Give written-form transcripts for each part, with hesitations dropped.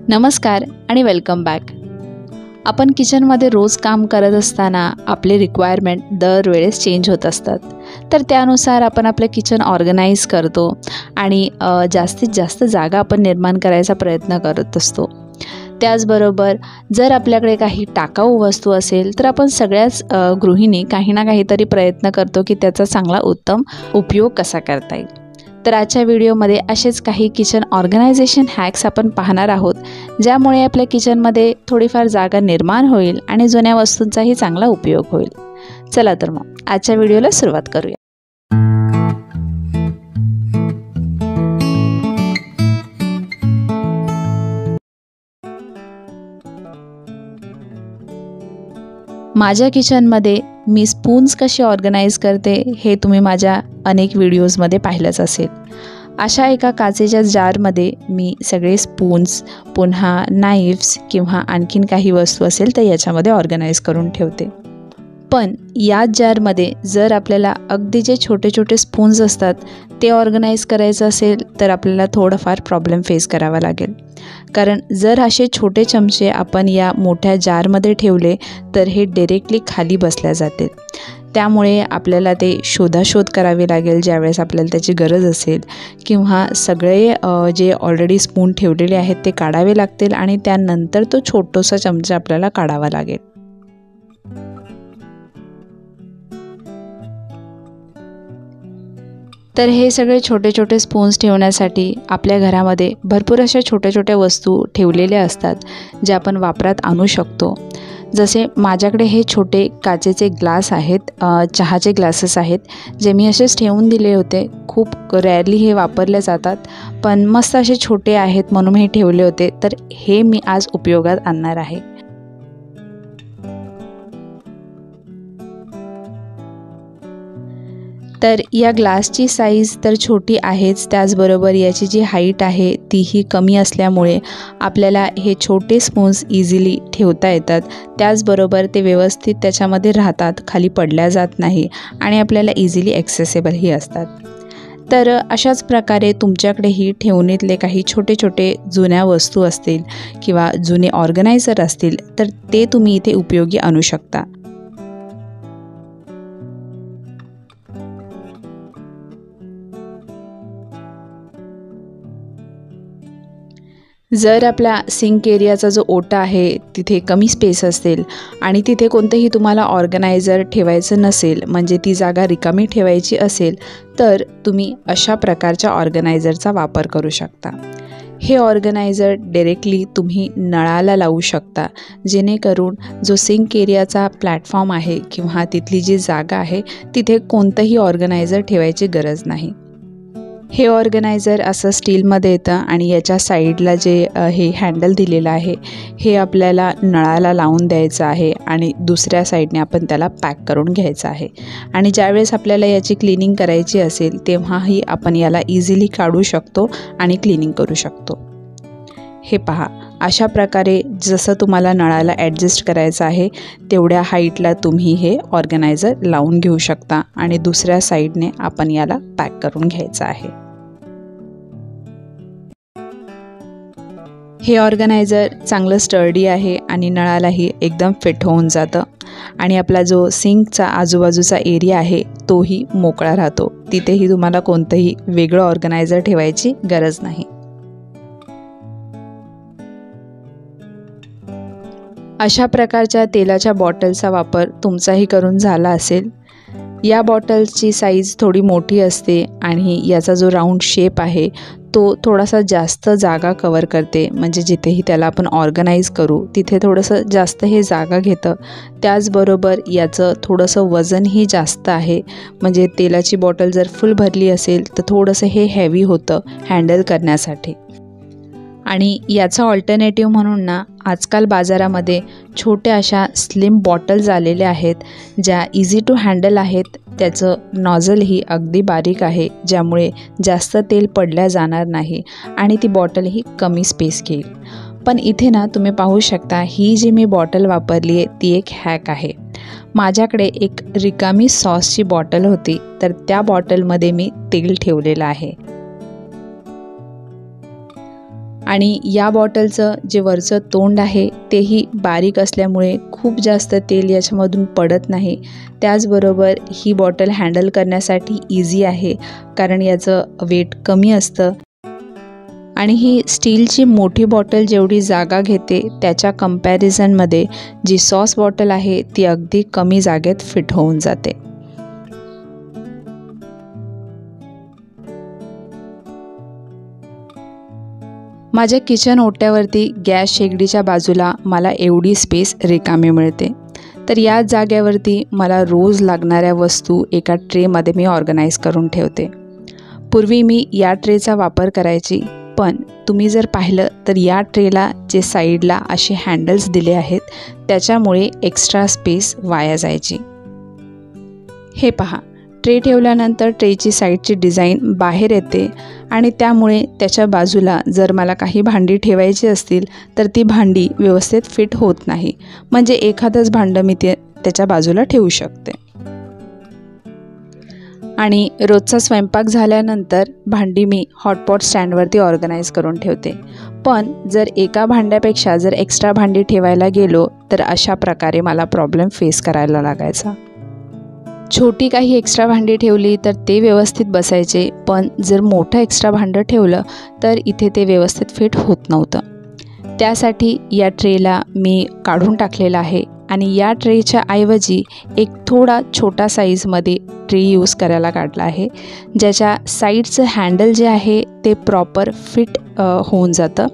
नमस्कार आणि welcome back. आपण किचनमध्ये रोज काम करत असताना आपले रिक्वायरमेंट दरवेळेस चेंज होत असतात. तर त्यानुसार आपण आपलं किचन ऑर्गनाईज करतो आणि जास्तीत जास्त जागा आपण निर्माण करायचा प्रयत्न करत असतो. त्याचबरोबर जर आपल्याकडे काही टाकाऊ वस्तू असेल तर आपण सगळ्याच गृहिणी काही ना काहीतरी प्रयत्न करतो की त्याचा चांगला उत्तम उपयोग कसा करता येईल. तर आजच्या व्हिडिओमध्ये असेच काही किचन ऑर्गनायझेशन हॅक्स आपण पाहणार आहोत, ज्यामुळे आपल्या किचनमध्ये थोडीफार जागा निर्माण होईल आणि जुन्या वस्तूंचाही चांगला उपयोग होईल. चला तर मग आजच्या व्हिडिओला सुरुवात करूया. माझ्या किचनमध्ये मी स्पून्स कशी ऑर्गनाईज करते हे तुम्ही माझ्या अनेक व्हिडिओजमध्ये पाहिलंच असेल. अशा एका काचेच्या जारमध्ये मी सगळे स्पून्स, पुन्हा नाईफ्स किंवा आणखीन काही वस्तू असेल तर याच्यामध्ये ऑर्गनाईज करून ठेवते. पण याच जारमध्ये जर आपल्याला अगदी जे छोटे छोटे स्पून्स असतात ते ऑर्गनाईज करायचं असेल तर आपल्याला थोडंफार प्रॉब्लेम फेस करावा लागेल. कारण जर असे छोटे चमचे आपण या मोठ्या जारमध्ये ठेवले तर हे डायरेक्टली खाली बसल्या जातील. त्यामुळे आपल्याला ते शोधाशोध करावी लागेल ज्यावेळेस आपल्याला त्याची गरज असेल, किंवा सगळे जे ऑलरेडी स्पून ठेवलेले आहेत ते काढावे लागतील आणि त्यानंतर तो छोटासा चमचा आपल्याला काढावा लागेल. तर हे सगळे छोटे छोटे स्पून्स ठेवण्यासाठी आपल्या घरामध्ये भरपूर अशा छोट्या छोट्या वस्तू ठेवलेल्या असतात ज्या आपण वापरात आणू शकतो. जसे माझ्याकडे हे छोटे काचेचे ग्लास आहेत, चहाचे ग्लासेस आहेत, जे मी असेच ठेवून दिले होते. खूप रेअरली हे वापरले जातात, पण मस्त असे छोटे आहेत म्हणून हे ठेवले होते. तर हे मी आज उपयोगात आणणार आहे. तर या ग्लासची साईज तर छोटी आहेच, त्याचबरोबर याची जी हाईट आहे तीही कमी असल्यामुळे आपल्याला हे छोटे स्पून्स इझिली ठेवता येतात. त्याचबरोबर ते व्यवस्थित त्याच्यामध्ये राहतात, खाली पडल्या जात नाही आणि आपल्याला इझिली ॲक्सेसेबलही असतात. तर अशाच प्रकारे तुमच्याकडेही ठेवणीतले काही छोटे छोटे जुन्या वस्तू असतील किंवा जुने ऑर्गनायझर असतील तर ते तुम्ही इथे उपयोगी आणू शकता. जर आपल्या सिंक एरियाचा जो ओटा आहे तिथे कमी स्पेस असेल आणि तिथे कोणतेही तुम्हाला ऑर्गनायझर ठेवायचं नसेल, म्हणजे ती जागा रिकामी ठेवायची असेल, तर तुम्ही अशा प्रकारच्या ऑर्गनायझरचा वापर करू शकता. हे ऑर्गनायझर डायरेक्टली तुम्ही नळाला लावू शकता, जेणेकरून जो सिंक एरियाचा प्लॅटफॉर्म आहे किंवा तिथली जी जागा आहे तिथे कोणतंही ऑर्गनायझर ठेवायची गरज नाही. हे ऑर्गनायझर असं स्टीलमध्ये येतं आणि याच्या साईडला जे हे हँडल दिलेलं आहे हे आपल्याला नळाला लावून द्यायचं आहे आणि दुसऱ्या साईडने आपण त्याला पॅक करून घ्यायचं आहे. आणि ज्यावेळेस आपल्याला याची क्लिनिंग करायची असेल तेव्हाही आपण याला इझिली काढू शकतो आणि क्लिनिंग करू शकतो. हे पहा, अशा प्रकारे जसं तुम्हाला नळाला ॲडजस्ट करायचं आहे तेवढ्या हाईटला तुम्ही हे ऑर्गनायझर लावून घेऊ शकता आणि दुसऱ्या साईडने आपण याला पॅक करून घ्यायचं आहे. हे ऑर्गनायझर चांगलं स्टर्डी आहे आणि नळालाही एकदम फिट होऊन जातं आणि आपला जो सिंकचा आजूबाजूचा एरिया आहे तोही मोकळा राहतो. तिथेही तुम्हाला कोणतंही वेगळं ऑर्गनायझर ठेवायची गरज नाही. अशा प्रकारच्या तेलाच्या बॉटलचा वापर तुमचाही करून झाला असेल. या बॉटलची साईज थोडी मोठी असते आणि याचा जो राऊंड शेप आहे तो थोडासा जास्त जागा कवर करते, म्हणजे जिथेही त्याला आपण ऑर्गनाईज करू तिथे थोडंसं जास्त हे जागा घेतं. त्याचबरोबर याचं थोडंसं वजनही जास्त आहे, म्हणजे तेलाची बॉटल जर फुल भरली असेल तर थोडंसं हे हेवी होतं हँडल करण्यासाठी. आणि याचा ऑल्टरनेटिव्ह म्हणून ना आजकाल बाजारामध्ये छोट्या अशा स्लिम बॉटल्स आलेल्या आहेत ज्या इझी टू हँडल आहेत. त्याचं नॉझलही अगदी बारीक आहे, ज्यामुळे जास्त तेल पडल्या जाणार नाही आणि ती बॉटलही कमी स्पेस घेईल. पण इथे ना तुम्ही पाहू शकता, ही जी मी बॉटल वापरली आहे ती एक हॅक आहे. माझ्याकडे एक रिकामी सॉसची बॉटल होती, तर त्या बॉटलमध्ये मी तेल ठेवलेलं आहे आणि या बॉटलचं जे वरचं तोंड आहे तेही बारीक असल्यामुळे खूप जास्त तेल याच्यामधून पडत नाही. त्याचबरोबर ही बॉटल हँडल करण्यासाठी इझी आहे, कारण याचं वेट कमी असतं. आणि ही स्टीलची मोठी बॉटल जेवढी जागा घेते त्याच्या कंपॅरिझनमध्ये जी सॉस बॉटल आहे ती अगदी कमी जागेत फिट होऊन जाते. माझ्या किचन ओट्यावरती गॅस शेगडीच्या बाजूला मला एवढी स्पेस रिकामी मिळते. तर या जागेवरती मला रोज लागणाऱ्या वस्तू एका ट्रेमध्ये मी ऑर्गनाईज करून ठेवते. पूर्वी मी या ट्रेचा वापर करायची, पण तुम्ही जर पाहिलं तर या ट्रेला जे साईडला असे हँडल्स दिले आहेत त्याच्यामुळे एक्स्ट्रा स्पेस वाया जायची. हे पहा, ट्रे ठेवल्यानंतर ट्रेची साईडची डिझाईन बाहेर येते आणि त्यामुळे त्याच्या बाजूला जर मला काही भांडी ठेवायची असतील तर ती भांडी व्यवस्थित फिट होत नाही. म्हणजे एखादंच भांडं मी त्याच्या बाजूला ठेवू शकते. आणि रोजचा स्वयंपाक झाल्यानंतर भांडी मी हॉटपॉट स्टँडवरती ऑर्गनाईज करून ठेवते. पण जर एका भांड्यापेक्षा जर एक्स्ट्रा भांडी ठेवायला गेलो तर अशा प्रकारे मला प्रॉब्लेम फेस करायला लागायचा. छोटी काही एक्स्ट्रा भांडी ठेवली तर ते व्यवस्थित बसायचे, पण जर मोठं एक्स्ट्रा भांडं ठेवलं तर इथे ते व्यवस्थित फिट होत नव्हतं. त्यासाठी या ट्रेला मी काढून टाकलेला आहे आणि या ट्रेच्या ऐवजी एक थोडा छोटा साईजमध्ये ट्रे यूज करायला काढला आहे, ज्याच्या साईडचं हँडल जे आहे ते प्रॉपर फिट होऊन जातं.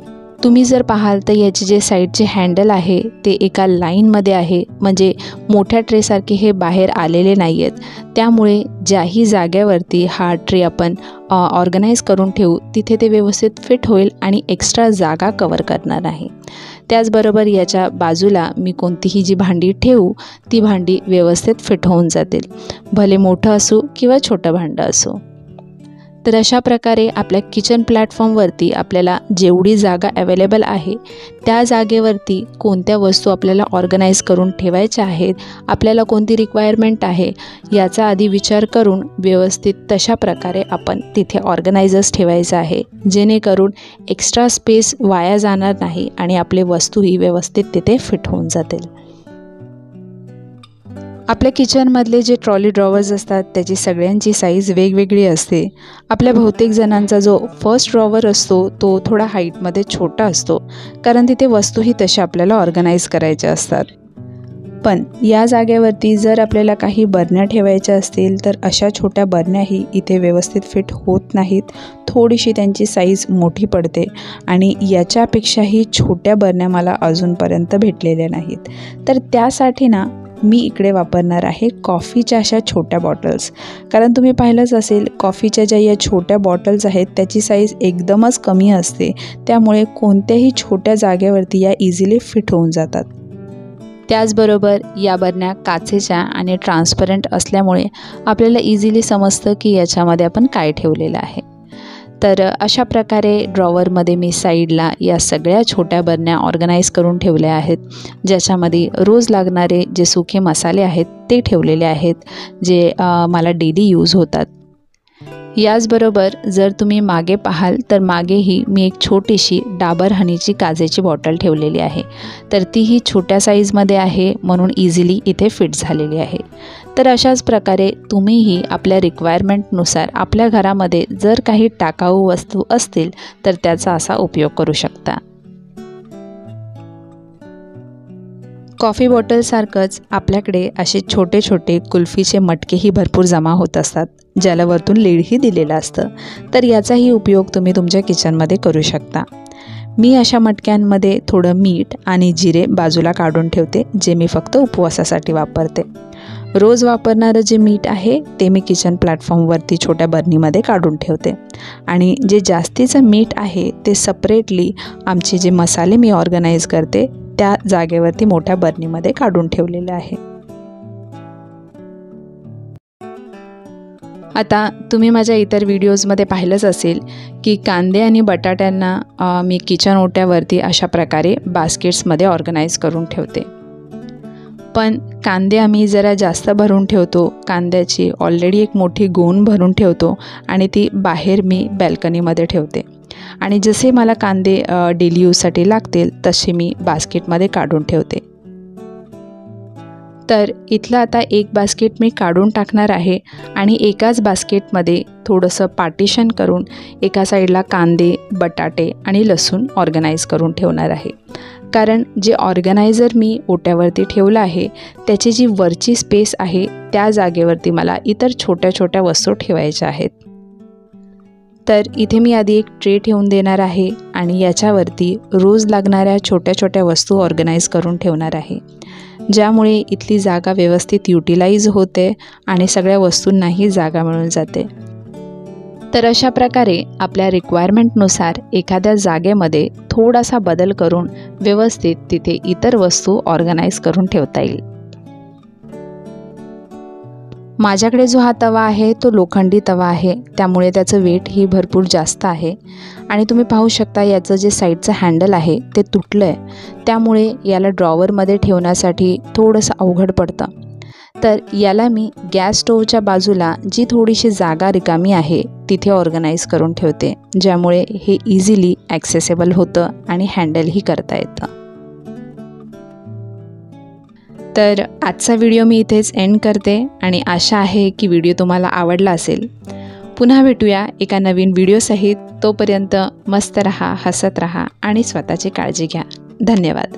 तुम्ही जर पाहाल तर याचे जे साईडचे हँडल आहे ते एका लाईनमध्ये आहे, म्हणजे मोठ्या ट्रेसारखे हे बाहेर आलेले नाही आहेत. त्यामुळे ज्याही जागेवरती हा ट्रे आपण ऑर्गनाईज करून ठेवू तिथे ते व्यवस्थित फिट होईल आणि एक्स्ट्रा जागा कवर करणार नाही. त्याचबरोबर याच्या बाजूला मी कोणतीही जी भांडी ठेवू ती भांडी व्यवस्थित फिट होऊन जातील, भले मोठं असो किंवा छोटं भांडं असो. तर अशा प्रकारे आपल्या किचन प्लॅटफॉर्मवरती आपल्याला जेवढी जागा अवेलेबल आहे त्या जागेवरती कोणत्या वस्तू आपल्याला ऑर्गनाईज करून ठेवायच्या आहेत, आपल्याला कोणती रिक्वायरमेंट आहे याचा आधी विचार करून व्यवस्थित तशा प्रकारे आपण तिथे ऑर्गनायझर्स ठेवायचं आहे, जेणेकरून एक्स्ट्रा स्पेस वाया जाणार नाही आणि आपले वस्तूही व्यवस्थित तिथे फिट होऊन जातील. आपल्या किचनमधले जे ट्रॉली ड्रॉवर्स असतात त्याची सगळ्यांची साईज वेगवेगळी असते. आपल्या बहुतेक जणांचा जो फर्स्ट ड्रॉवर असतो तो थोडा हाईटमध्ये छोटा असतो, कारण तिथे वस्तूही तशा आपल्याला ऑर्गनाईज करायच्या असतात. पण या जागेवरती जर आपल्याला काही बरण्या ठेवायच्या असतील तर अशा छोट्या बरण्याही इथे व्यवस्थित फिट होत नाहीत. थोडीशी त्यांची साईज मोठी पडते आणि याच्यापेक्षाही छोट्या बरण्या मला अजूनपर्यंत भेटलेल्या नाहीत. तर त्यासाठी ना मी इकडे वापरणार आहे कॉफीच्या अशा छोट्या बॉटल्स. कारण तुम्ही पाहिलंच असेल, कॉफीच्या ज्या या छोट्या बॉटल्स आहेत त्याची साईज एकदमच कमी असते, त्यामुळे कोणत्याही छोट्या जागेवरती या इझिली फिट होऊन जातात. त्याचबरोबर या बरण्या काचेच्या आणि ट्रान्सपरंट असल्यामुळे आपल्याला इझिली समजतं की याच्यामध्ये आपण काय ठेवलेलं आहे. तर अशा प्रकारे ड्रॉवरमध्ये मी साईडला या सगळ्या छोट्या बरण्या ऑर्गनाईज करून ठेवल्या आहेत, ज्याच्यामध्ये रोज लागणारे जे सुखे मसाले आहेत ते ठेवलेले आहेत, जे मला डेली यूज होतात. याचबरोबर जर तुम्ही मागे पाहाल तर मागेही मी एक छोटीशी डाबर हनीची काचेची बॉटल ठेवलेली आहे. तर तीही छोट्या साईजमध्ये आहे, म्हणून इझिली इथे फिट झालेली आहे. तर अशाच प्रकारे तुम्हीही आपल्या रिक्वायरमेंटनुसार आपल्या घरामध्ये जर काही टाकाऊ वस्तू असतील तर त्याचा असा उपयोग करू शकता. कॉफी बॉटलसारखंच आपल्याकडे असे छोटे छोटे कुल्फीचे मटकेही भरपूर जमा होत असतात, ज्याला वरतून लीडही दिलेलं असतं. तर याचाही उपयोग तुम्ही तुमच्या किचनमध्ये करू शकता. मी अशा मटक्यांमध्ये थोडं मीठ आणि जिरे बाजूला काढून ठेवते, जे मी फक्त उपवासासाठी वापरते. रोज वापरणारं जे मीठ आहे ते मी किचन प्लॅटफॉर्मवरती छोट्या बर्नीमध्ये काढून ठेवते आणि जे जास्तीचं मीठ आहे ते सपरेटली आमचे जे मसाले मी ऑर्गनाईज करते त्या जागेवरती मोठ्या बर्नीमध्ये काढून ठेवलेले आहे. आता तुम्ही माझ्या इतर व्हिडिओजमध्ये पाहिलंच असेल की कांदे आणि बटाट्यांना मी किचन ओट्यावरती अशा प्रकारे बास्केट्समध्ये ऑर्गनाईज करून ठेवते. पण कांदे आम्ही जरा जास्त भरून ठेवतो. कांद्याची ऑलरेडी एक मोठी गोण भरून ठेवतो आणि ती बाहेर मी बॅल्कनीमध्ये ठेवते. आणि जसे मला कांदे डेली यूजसाठी लागतील तसे मी बास्केटमध्ये काढून ठेवते. तर इथलं आता एक बास्केट मी काढून टाकणार आहे आणि एकाच बास्केटमध्ये थोडंसं पार्टिशन करून एका साईडला कांदे, बटाटे आणि लसूण ऑर्गनाईज करून ठेवणार आहे. कारण जे ऑर्गनायझर मी ओट्यावरती ठेवलं आहे त्याची जी वरची स्पेस आहे त्या जागेवरती मला इतर छोट्या छोट्या वस्तू ठेवायच्या आहेत. तर इथे मी आधी एक ट्रे ठेवून देणार आहे आणि याच्यावरती रोज लागणाऱ्या छोट्या छोट्या वस्तू ऑर्गनाईज करून ठेवणार आहे, ज्यामुळे इथली जागा व्यवस्थित युटिलाइज होते आणि सगळ्या वस्तूंनाही जागा मिळून जाते. तर अशा प्रकारे आपल्या रिक्वायरमेंटनुसार एखाद्या जागेमध्ये थोडासा बदल करून व्यवस्थित तिथे इतर वस्तू ऑर्गनाईज करून ठेवता येईल. माझ्याकडे जो हा तवा आहे तो लोखंडी तवा आहे, त्यामुळे त्याचं वेटही भरपूर जास्त आहे. आणि तुम्ही पाहू शकता याचं जे साईडचं हँडल आहे ते तुटलं आहे, त्यामुळे याला ड्रॉवरमध्ये ठेवण्यासाठी थोडंसं अवघड पडतं. तर याला मी गॅस स्टोवच्या बाजूला जी थोडीशी जागा रिकामी आहे तिथे ऑर्गनाईज करून ठेवते, ज्यामुळे हे इझिली ॲक्सेसेबल होतं आणि हँडलही करता येतं. तर आजचा व्हिडिओ मी इथेच एंड करते आणि आशा आहे की व्हिडिओ तुम्हाला आवडला असेल. पुन्हा भेटूया एका नवीन व्हिडिओसहित. तोपर्यंत मस्त रहा, हसत रहा आणि स्वतःची काळजी घ्या. धन्यवाद.